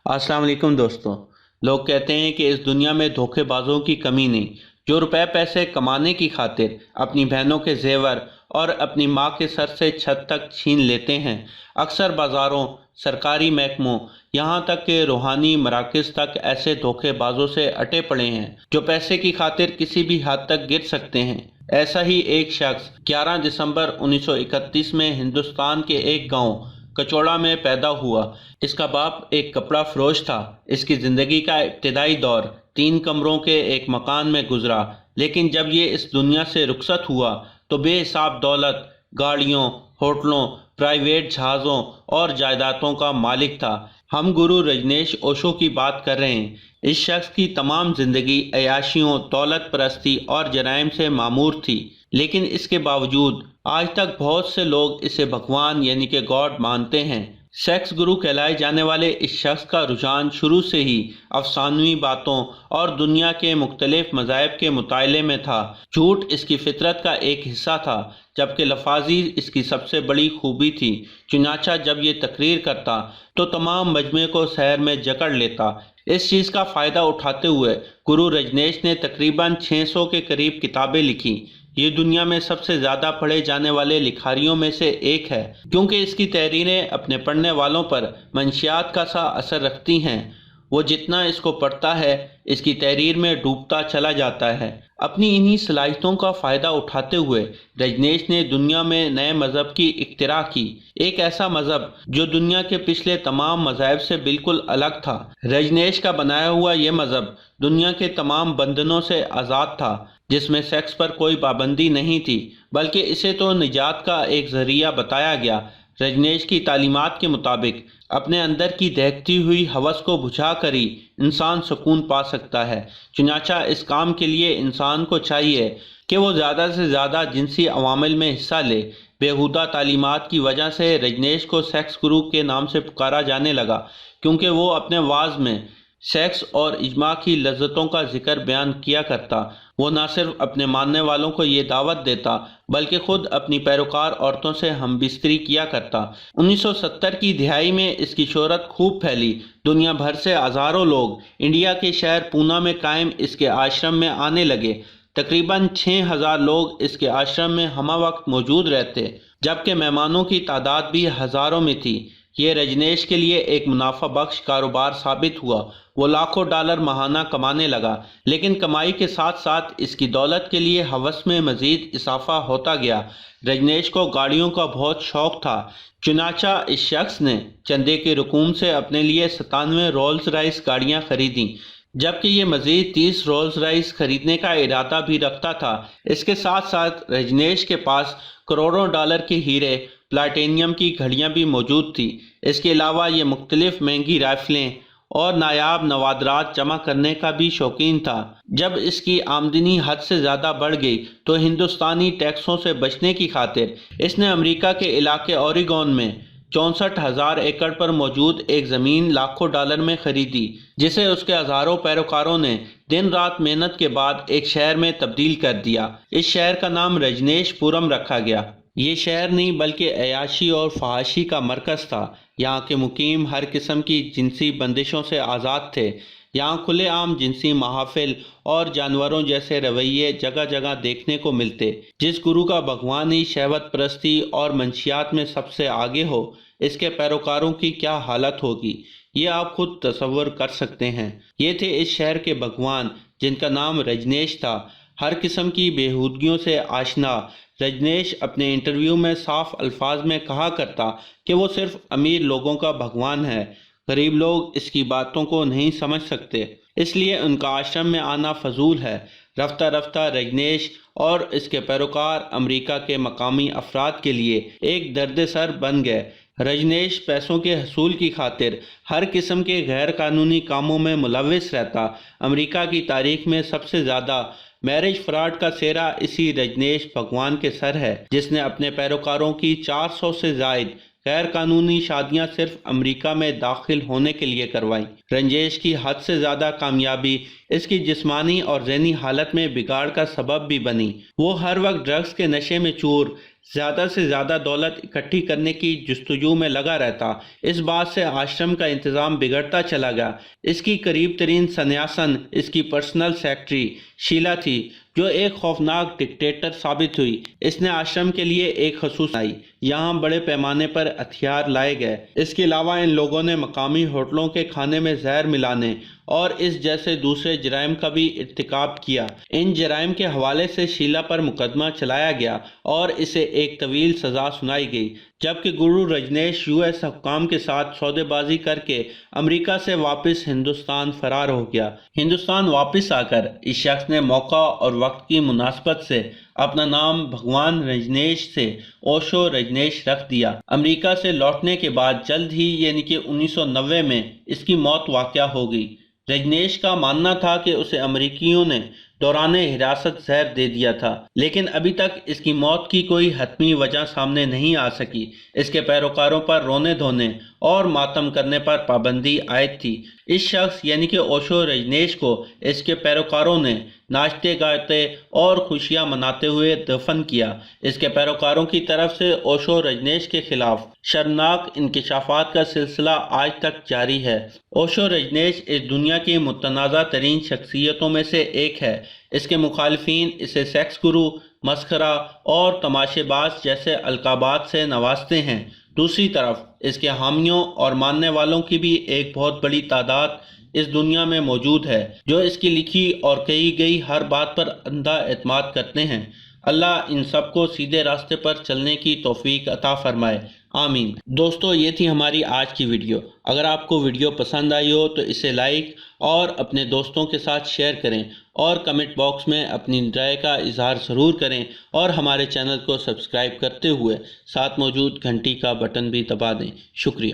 अस्सलाम वालेकुम दोस्तों। लोग कहते हैं कि इस दुनिया में धोखेबाजों की कमी नहीं, जो रुपए पैसे कमाने की खातिर अपनी बहनों के जेवर और अपनी माँ के सर से छत तक छीन लेते हैं। अक्सर बाज़ारों, सरकारी महकमों, यहाँ तक कि रूहानी मराकज़ तक ऐसे धोखेबाजों से अटे पड़े हैं जो पैसे की खातिर किसी भी हद तक गिर सकते हैं। ऐसा ही एक शख्स 11 दिसंबर 1931 में हिंदुस्तान के एक गांव कचौड़ा में पैदा हुआ। इसका बाप एक कपड़ा फरोश था। इसकी ज़िंदगी का इब्तदाई दौर 3 कमरों के एक मकान में गुजरा, लेकिन जब ये इस दुनिया से रुखसत हुआ तो बेहिसाब दौलत, गाड़ियों, होटलों, प्राइवेट जहाज़ों और जायदादों का मालिक था। हम गुरु रजनीश ओशो की बात कर रहे हैं। इस शख्स की तमाम ज़िंदगी अय्याशियों, दौलत परस्ती और जराइम से मामूर थी, लेकिन इसके बावजूद आज तक बहुत से लोग इसे भगवान यानी कि गॉड मानते हैं। सेक्स गुरु कहलाए जाने वाले इस शख्स का रुझान शुरू से ही अफसानवी बातों और दुनिया के मुख्तलिफ मज़ाहिब के मुताले में था। झूठ इसकी फितरत का एक हिस्सा था, जबकि लफाजी इसकी सबसे बड़ी खूबी थी। चुनाचा जब ये तकरीर करता तो तमाम मजमे को शहर में जकड़ लेता। इस चीज़ का फ़ायदा उठाते हुए गुरु रजनीश ने तकरीबन 600 के करीब किताबें लिखी। ये दुनिया में सबसे ज़्यादा पढ़े जाने वाले लिखारियों में से एक है, क्योंकि इसकी तहरीरें अपने पढ़ने वालों पर मंशियात का सा असर रखती हैं। वो जितना इसको पढ़ता है, इसकी तहरीर में डूबता चला जाता है। अपनी इन्हीं सलाहियतों का फ़ायदा उठाते हुए रजनीश ने दुनिया में नए मज़हब की इख्तिरा की। एक ऐसा मज़हब जो दुनिया के पिछले तमाम मज़ाहिब से बिल्कुल अलग था। रजनीश का बनाया हुआ ये मज़हब दुनिया के तमाम बंधनों से आज़ाद था, जिसमें सेक्स पर कोई पाबंदी नहीं थी, बल्कि इसे तो निजात का एक ज़रिया बताया गया। रजनीश की तालीमात के मुताबिक अपने अंदर की दहकती हुई हवस को बुझा कर ही इंसान सुकून पा सकता है। चुनाचा इस काम के लिए इंसान को चाहिए कि वो ज़्यादा से ज़्यादा जिनसी अवामिल में हिस्सा ले। बेहुदा तालीमात की वजह से रजनीश को सेक्स गुरु के नाम से पुकारा जाने लगा, क्योंकि वो अपने वाज में सेक्स और इज्मा की लज्जतों का जिक्र बयान किया करता। वो न सिर्फ अपने मानने वालों को ये दावत देता, बल्कि खुद अपनी पैरोकार औरतों से हमबिस्तरी किया करता। 1970 की दिहाई में इसकी शोहरत खूब फैली। दुनिया भर से हज़ारों लोग इंडिया के शहर पूना में कायम इसके आश्रम में आने लगे। तकरीबन 6000 लोग इसके आश्रम में हमा वक्त मौजूद रहते, जबकि मेहमानों की तादाद भी हज़ारों में थी। ये रजनीश के लिए एक मुनाफा बख्श कारोबार साबित हुआ। वो लाखों डॉलर माहाना कमाने लगा, लेकिन कमाई के साथ साथ इसकी दौलत के लिए हवस में मज़ीद इजाफा होता गया। रजनीश को गाड़ियों का बहुत शौक था। चुनाचा इस शख्स ने चंदे के रकूम से अपने लिए 97 रोल्स रॉयस गाड़ियाँ खरीदी, जबकि ये मज़ीद 30 रोल्स रॉयस खरीदने का इरादा भी रखता था। इसके साथ साथ रजनीश के पास करोड़ों डॉलर के हीरे, प्लाटिनियम की घड़ियां भी मौजूद थी। इसके अलावा ये मुख्तलिफ महंगी राइफलें और नायाब नवादरात जमा करने का भी शौकीन था। जब इसकी आमदनी हद से ज़्यादा बढ़ गई तो हिंदुस्तानी टैक्सों से बचने की खातिर इसने अमेरिका के इलाके ओरेगोन में 64,000 एकड़ पर मौजूद एक ज़मीन लाखों डॉलर में खरीदी, जिसे उसके हज़ारों पैरोकारों ने दिन रात मेहनत के बाद एक शहर में तब्दील कर दिया। इस शहर का नाम रजनीशपुरम रखा गया। ये शहर नहीं बल्कि अयाशी और फहाशी का मरकज़ था। यहाँ के मुकीम हर किस्म की जिनसी बंदिशों से आज़ाद थे। यहाँ खुलेआम जिनसी महाफिल और जानवरों जैसे रवैये जगह जगह देखने को मिलते। जिस गुरु का भगवानी शहवत परस्ती और मंशियात में सबसे आगे हो, इसके पैरोकारों की क्या हालत होगी, ये आप खुद तसव्वुर कर सकते हैं। ये थे इस शहर के भगवान, जिनका नाम रजनीश था। हर किस्म की बेहूदगियों से आशना रजनीश अपने इंटरव्यू में साफ अल्फाज में कहा करता कि वो सिर्फ अमीर लोगों का भगवान है। गरीब लोग इसकी बातों को नहीं समझ सकते, इसलिए उनका आश्रम में आना फजूल है। रफ्ता रफ्ता रजनीश और इसके पैरोकार अमेरिका के मकामी अफराद के लिए एक दर्द सर बन गए। रजनीश पैसों के हसूल की खातिर हर किस्म के गैर कानूनी कामों में मुलविस रहता। अमेरिका की तारीख में सबसे ज़्यादा मैरिज फ्रॉड का सेहरा इसी रजनीश भगवान के सर है, जिसने अपने पैरोकारों की 400 से जायद गैर कानूनी शादियां सिर्फ अमेरिका में दाखिल होने के लिए करवाईं। रजनीश की हद से ज़्यादा कामयाबी इसकी जिस्मानी और ज़हनी हालत में बिगाड़ का सबब भी बनी। वो हर वक्त ड्रग्स के नशे में चूर زیادہ سے زیادہ دولت اکٹھی کرنے کی جستجو میں لگا رہتا۔ اس بات سے آشرم کا انتظام بگڑتا چلا گیا۔ اس کی قریب ترین سنیاسن اس کی پرسنل سیکرٹری شیلا تھی، جو ایک خوفناک ڈکٹیٹر ثابت ہوئی۔ اس نے آشرم کے لیے ایک خصوصی آئی، یہاں بڑے پیمانے پر ہتھیار لائے گئے۔ اس کے علاوہ ان لوگوں نے مقامی ہوٹلوں کے کھانے میں زہر ملانے اور اس جیسے دوسرے جرائم کا بھی ارتکاب کیا۔ ان جرائم کے حوالے سے شیلا پر مقدمہ چلایا گیا اور اسے ایک طویل سزا سنائی گئی، جبکہ گرو رجنیش US حکام کے ساتھ سودے بازی کر کے امریکہ سے واپس ہندوستان فرار ہو گیا۔ ہندوستان واپس آ کر اس شخص نے موقع اور وقت کی مناسبت سے اپنا نام بھگوان رجنیش سے اوشو رجنیش رکھ دیا۔ امریکہ سے لوٹنے کے بعد جلد ہی یعنی کہ 1990 میں اس کی موت واقع ہو گئی۔ رجنیش کا ماننا تھا کہ اسے امریکیوں نے دوران حراست زہر دے دیا تھا، لیکن ابھی تک اس کی موت کی کوئی حتمی وجہ سامنے نہیں آ سکی۔ اس کے پیروکاروں پر رونے دھونے اور ماتم کرنے پر پابندی عائد تھی۔ اس شخص یعنی کہ اوشو رجنیش کو اس کے پیروکاروں نے ناچتے گاتے اور خوشیاں مناتے ہوئے دفن کیا۔ اس کے پیروکاروں کی طرف سے اوشو رجنیش کے خلاف شرمناک انکشافات کا سلسلہ آج تک جاری ہے۔ اوشو رجنیش اس دنیا کی متنازع ترین شخصیتوں میں سے ایک ہے۔ اس کے مخالفین اسے سیکس گرو، مسخرہ اور تماشے باز جیسے القابات سے نوازتے ہیں۔ دوسری طرف اس کے حامیوں اور ماننے والوں کی بھی ایک بہت بڑی تعداد اس دنیا میں موجود ہے، جو اس کی لکھی اور کہی گئی ہر بات پر اندھا اعتماد کرتے ہیں۔ اللہ ان سب کو سیدھے راستے پر چلنے کی توفیق عطا فرمائے، آمین۔ دوستو، یہ تھی ہماری آج کی ویڈیو۔ اگر آپ کو ویڈیو پسند آئی ہو تو اسے لائک اور اپنے دوستوں کے ساتھ شیئر کریں، اور کمنٹ باکس میں اپنی رائے کا اظہار ضرور کریں، اور ہمارے چینل کو سبسکرائب کرتے ہوئے ساتھ موجود گھنٹی کا بٹن بھی دبا دیں۔ شکریہ۔